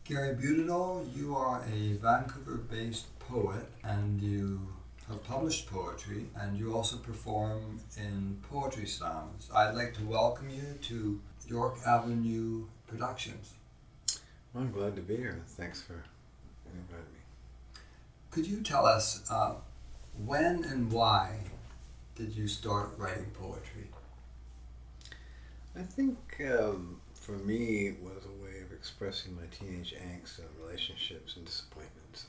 Gary Buttedahl, you are a Vancouver-based poet and you have published poetry and you also perform in poetry slams. I'd like to welcome you to York Avenue Productions. Well, I'm glad to be here. Thanks for inviting me. Could you tell us when and why did you start writing poetry? I think for me it was a way of expressing my teenage angst and relationships and disappointments.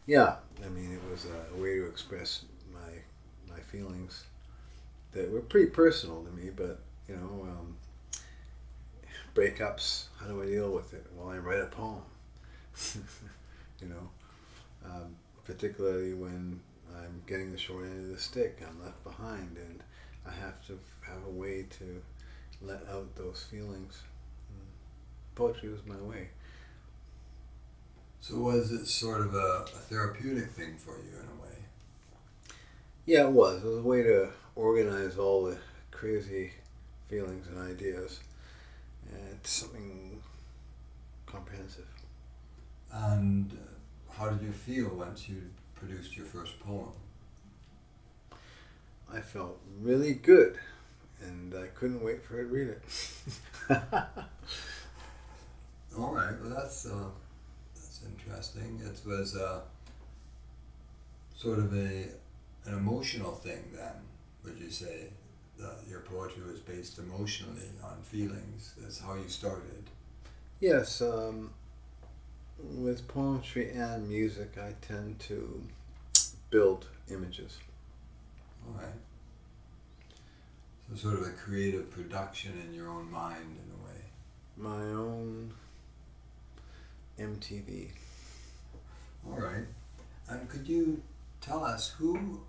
And it was a way to express my feelings that were pretty personal to me, but breakups, how do I deal with it? Well, I write a poem. you know, Particularly when I'm getting the short end of the stick, I'm left behind, and I have to have a way to let out those feelings. Poetry was my way. So was it sort of a therapeutic thing for you in a way? Yeah, it was. It was a way to organize all the crazy feelings and ideas into something comprehensive. And how did you feel once you produced your first poem? I felt really good, and I couldn't wait for her to read it. All right, well that's interesting. It was sort of an emotional thing then, would you say? That your poetry was based emotionally on feelings. That's how you started. Yes, with poetry and music, I tend to build images. All right. So sort of a creative production in your own mind in a way. My own MTV. All right. And could you tell us who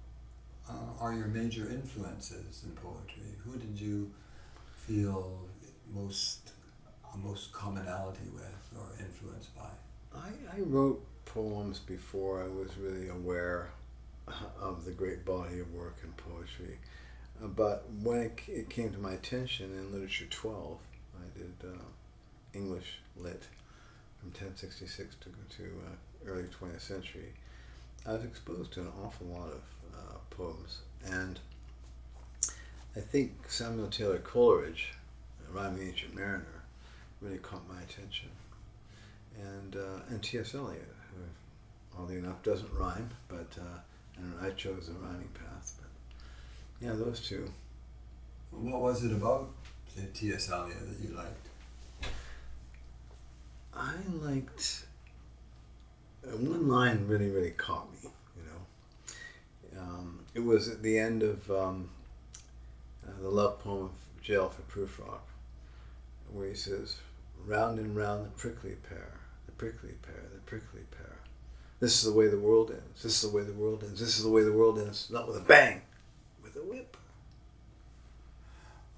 are your major influences in poetry? Who did you feel most commonality with or influenced by? I wrote poems before I was really aware of the great body of work in poetry. But when it came to my attention in Literature 12, I did English Lit from 1066 to early 20th century. I was exposed to an awful lot of poems, and I think Samuel Taylor Coleridge, Rhyme the Ancient Mariner, really caught my attention. And T.S. Eliot, who, oddly enough, doesn't rhyme, but I chose the rhyming path. But yeah, those two. What was it about, say, T.S. Eliot that you liked? I liked one line really, really caught me. It was at the end of the love poem of J. Alfred Prufrock, where he says, "Round and round the prickly pear, the prickly pear, the prickly pear. This is the way the world ends. This is the way the world ends. This is the way the world ends. Not with a bang, with a whip."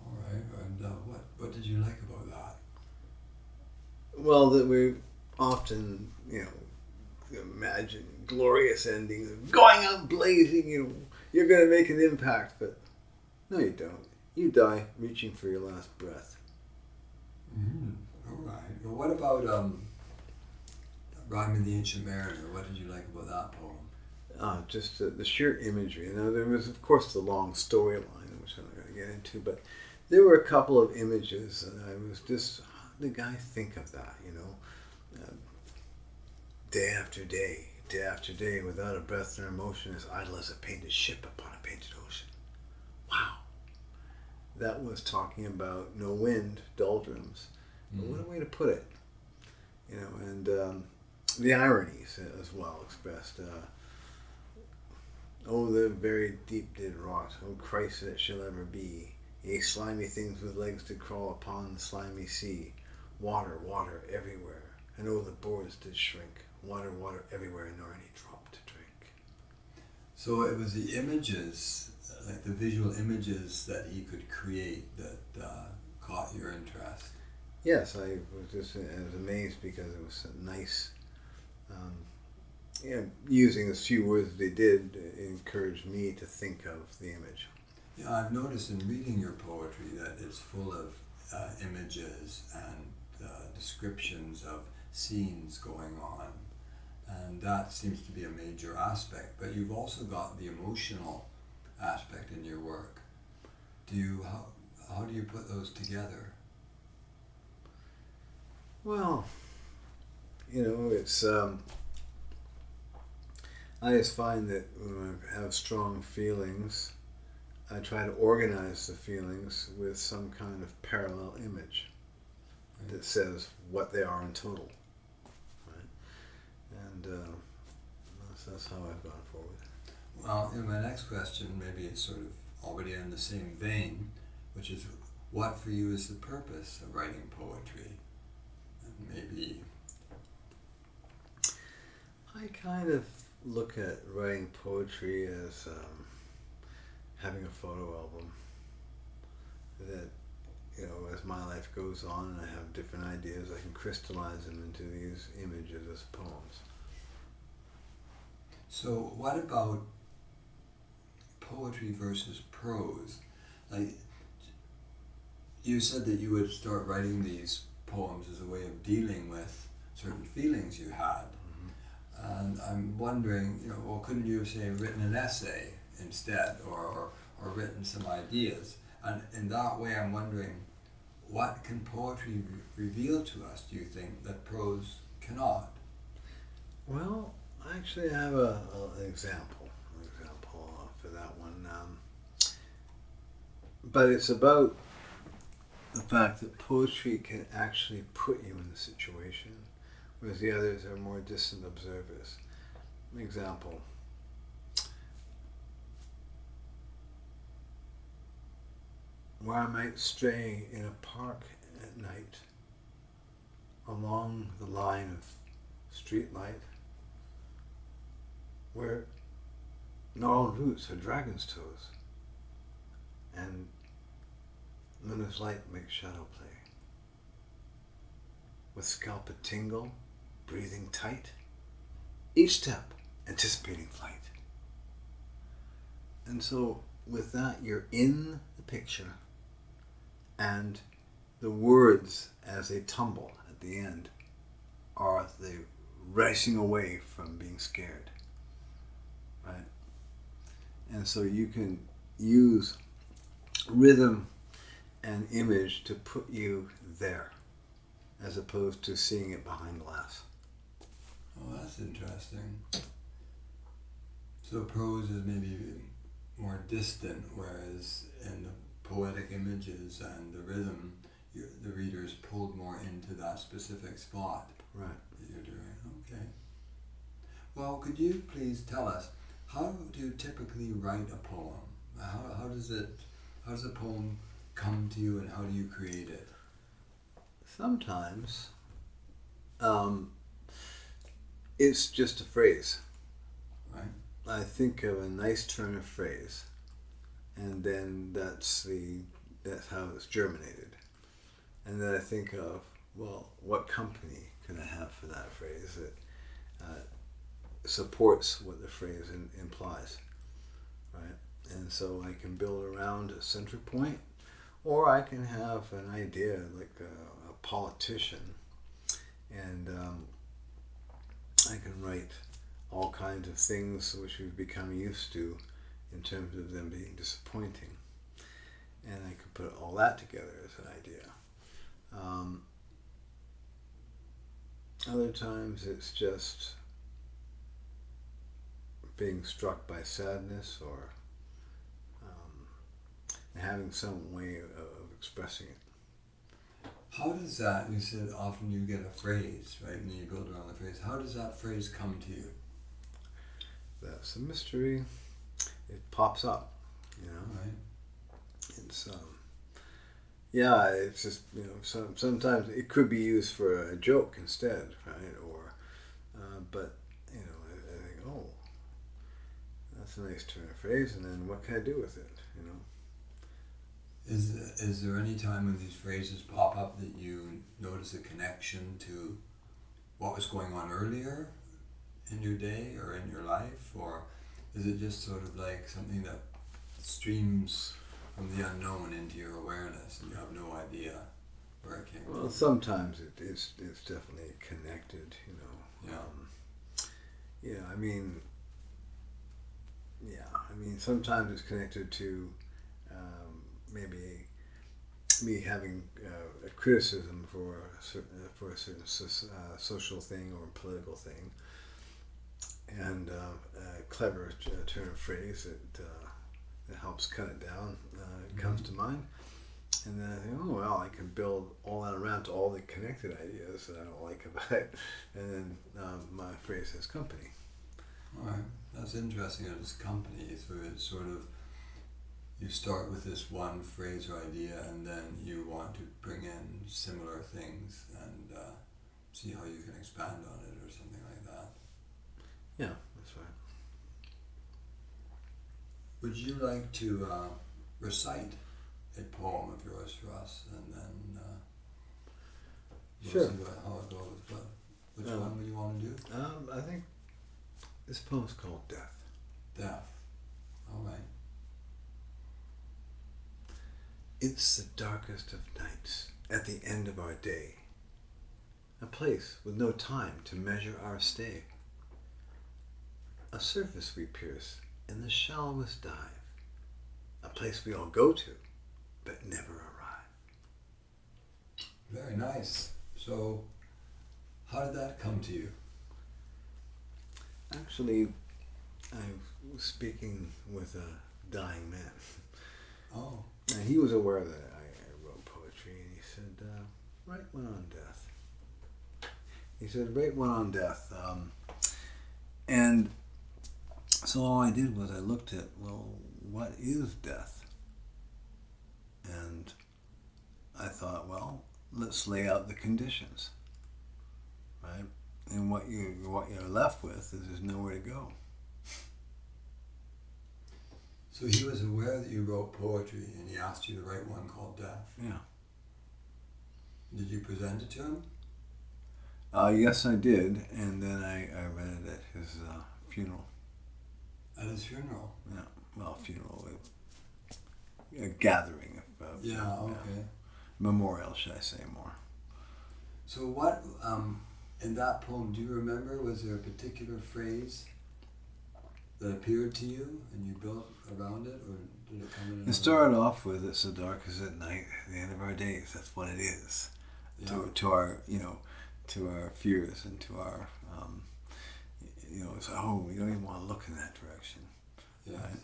All right. And what did you like about that? Well, that we often, imagine glorious endings, going out blazing. You're going to make an impact, but no, you don't. You die reaching for your last breath. All right. Well, what about Rhyme the Ancient Mariner? What did you like about that poem? Just the sheer imagery. Now, there was, of course, the long storyline, which I'm not going to get into, but there were a couple of images, and I was just, how did the guy think of that, day after day, without a breath nor emotion, as idle as a painted ship upon a painted ocean. Wow. That was talking about no wind, doldrums. But what a way to put it. And the ironies as well expressed. Oh, the very deep did rot. Oh, Christ, that it shall ever be. Yea, slimy things with legs did crawl upon the slimy sea. Water, water everywhere. And oh, the boards did shrink. Water, water everywhere, nor any drop to drink. So it was the images, like the visual images that he could create that caught your interest. Yes, I was amazed because it was so nice. Using as few words as they did, it encouraged me to think of the image. Yeah, I've noticed in reading your poetry that it's full of images and descriptions of scenes going on, and that seems to be a major aspect. But you've also got the emotional aspect in your work. How do you put those together? Well, it's I just find that when I have strong feelings, I try to organize the feelings with some kind of parallel image that says what they are in total, right? And that's how I've gone forward. Well, in my next question, maybe it's sort of already in the same vein, which is, what for you is the purpose of writing poetry? And maybe I kind of look at writing poetry as having a photo album that, as my life goes on and I have different ideas, I can crystallize them into these images as poems. So what about poetry versus prose? Like, you said that you would start writing these poems as a way of dealing with certain feelings you had. And I'm wondering, well, couldn't you have, say, written an essay instead, or written some ideas? And in that way, I'm wondering, what can poetry reveal to us, do you think, that prose cannot? Well, I actually have an example for that one. But it's about the fact that poetry can actually put you in the situation, whereas the others are more distant observers. An example. Where I might stray in a park at night along the line of street light, where gnarled roots are dragon's toes, and luminous light makes shadow play. With scalp a tingle, breathing tight, each step anticipating flight. And so with that, you're in the picture, and the words as they tumble at the end are they racing away from being scared, right? And so you can use rhythm and image to put you there, as opposed to seeing it behind glass. Oh, that's interesting. So prose is maybe more distant, whereas in the poetic images and the rhythm, the reader is pulled more into that specific spot. Right. That you're doing. Okay. Well, could you please tell us, how do you typically write a poem? How does a poem come to you, and how do you create it? Sometimes it's just a phrase. Right. I think of a nice turn of phrase, and then that's how it's germinated. And then I think of, well, what company can I have for that phrase that supports what the phrase implies, right? And so I can build around a center point, or I can have an idea like a politician, and I can write all kinds of things which we've become used to in terms of them being disappointing, and I can put all that together as an idea. Other times it's just being struck by sadness, or having some way of expressing it. How does that, you said often you get a phrase, right, and you build around the phrase. How does that phrase come to you? That's a mystery. It pops up, Right. It's yeah, it's just, sometimes it could be used for a joke instead, right? Or but I think, oh, that's a nice turn of phrase, and then what can I do with it? Is there any time when these phrases pop up that you notice a connection to what was going on earlier in your day or in your life, or is it just sort of like something that streams from the unknown into your awareness and you have no idea? where it came Well, from. sometimes it's definitely connected, you know. Yeah. Yeah, I mean, sometimes it's connected to maybe me having a criticism for a certain social thing or political thing, and a clever turn of phrase that helps cut it down comes to mind. And then I think, oh well, I can build all that around to all the connected ideas that I don't like about it, and then my phrase has company. All right, that's interesting. It's company, so it's sort of, you start with this one phrase or idea, and then you want to bring in similar things and see how you can expand on it or something like that. Yeah, that's right. Would you like to recite a poem of yours for us, and then we'll Sure. see how it goes? But which one would you want to do? I think this poem's called Death. Death. All right. It's the darkest of nights, at the end of our day, a place with no time to measure our stay. A surface we pierce in the shallowest dive, a place we all go to, but never arrive. Very nice. So, how did that come to you? Actually, I was speaking with a dying man. Oh. And he was aware that I wrote poetry, and he said, write one on death. He said, write one on death. And so all I did was I looked at, well, what is death? And I thought, well, let's lay out the conditions, right? And what you're left with is there's nowhere to go. So he was aware that you wrote poetry, and he asked you to write one called Death. Yeah. Did you present it to him? Yes, I did, and then I read it at his funeral. At his funeral? Yeah, well, funeral, a gathering of Yeah, okay. memorial, should I say more. So what, in that poem, do you remember, was there a particular phrase that appeared to you and you built around it, or did it come in? It started off with, it's the darkest at night, at the end of our days. That's what it is. Yeah. To our, to our fears and to our, it's, oh, we don't even want to look in that direction. Yeah. Right?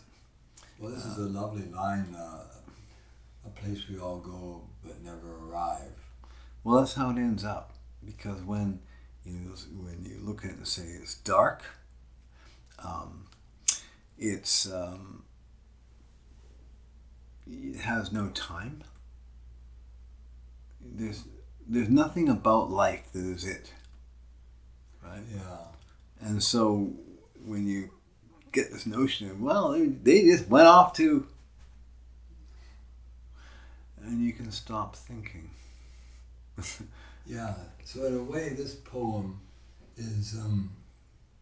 Well, this is a lovely line, a place we all go but never arrive. Well, that's how it ends up, because when you look at it and say it's dark, it has no time. There's nothing about life that is it, right? Yeah. And so when you get this notion of, well, they just went off to, and you can stop thinking. Yeah. So in a way, this poem is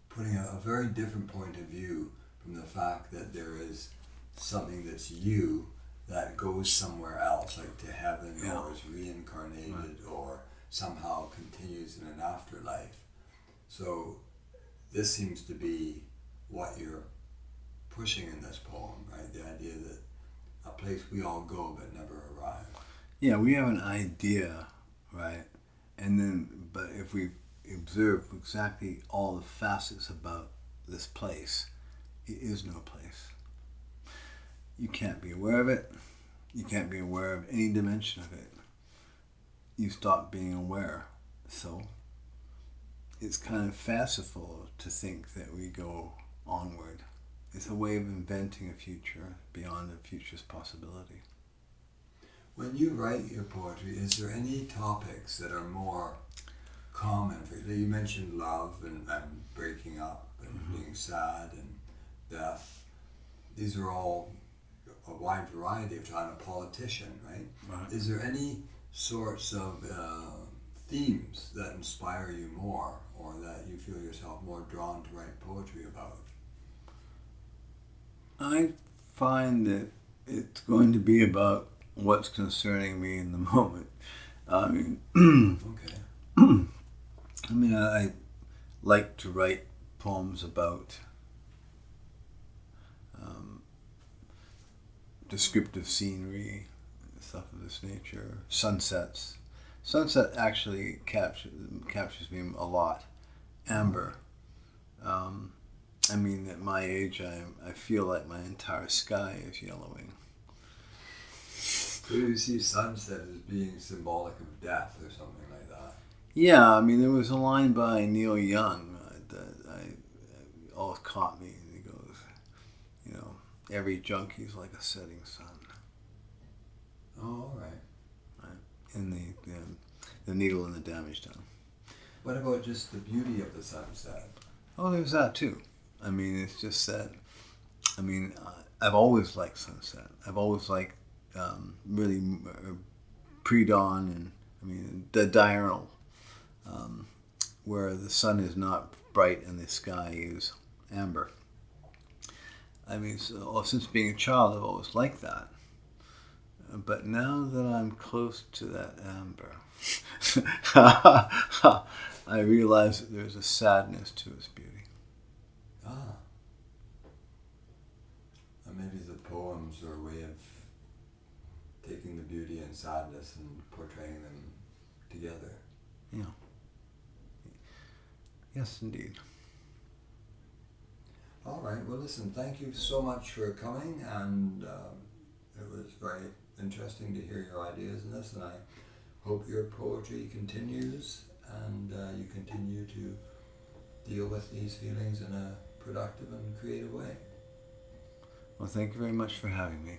putting a very different point of view from the fact that there is something that's you that goes somewhere else, like to heaven, Yeah. or is reincarnated, right, or somehow continues in an afterlife. So this seems to be what you're pushing in this poem, right? The idea that a place we all go but never arrive. Yeah, we have an idea, right? And then, but if we observe exactly all the facets about this place, it is no place. You can't be aware of it. You can't be aware of any dimension of it. You stop being aware. So it's kind of fanciful to think that we go onward. It's a way of inventing a future beyond a future's possibility. When you write your poetry, is there any topics that are more common for you? You mentioned love and breaking up and being sad and death. These are all a wide variety of time. A politician, right? Right. Is there any sorts of themes that inspire you more, or that you feel yourself more drawn to write poetry about? I find that it's going to be about what's concerning me in the moment. I mean, Okay. I mean, I like to write poems about descriptive scenery, stuff of this nature, sunsets. Sunset actually captures me a lot. Amber. I mean, at my age, I feel like my entire sky is yellowing. So you see sunset as being symbolic of death or something like that? Yeah, I mean, there was a line by Neil Young that always caught me. He goes, you know, every junkie's like a setting sun. Oh, all right. Right? And the needle and the damage done. What about just the beauty of the sunset? Oh, there's that too. I mean, it's just that. I mean, I've always liked sunset. I've always liked really pre-dawn and I mean the diurnal, where the sun is not bright and the sky is amber. I mean, since being a child, I've always liked that. But now that I'm close to that amber, I realize that there's a sadness to its beauty. Ah, and maybe the poems are a way of taking the beauty and sadness and portraying them together. Yeah. Yes, indeed. All right. Well, listen. Thank you so much for coming, and it was very interesting to hear your ideas in this. And I hope your poetry continues, and you continue to deal with these feelings in a productive and creative way. Well, thank you very much for having me.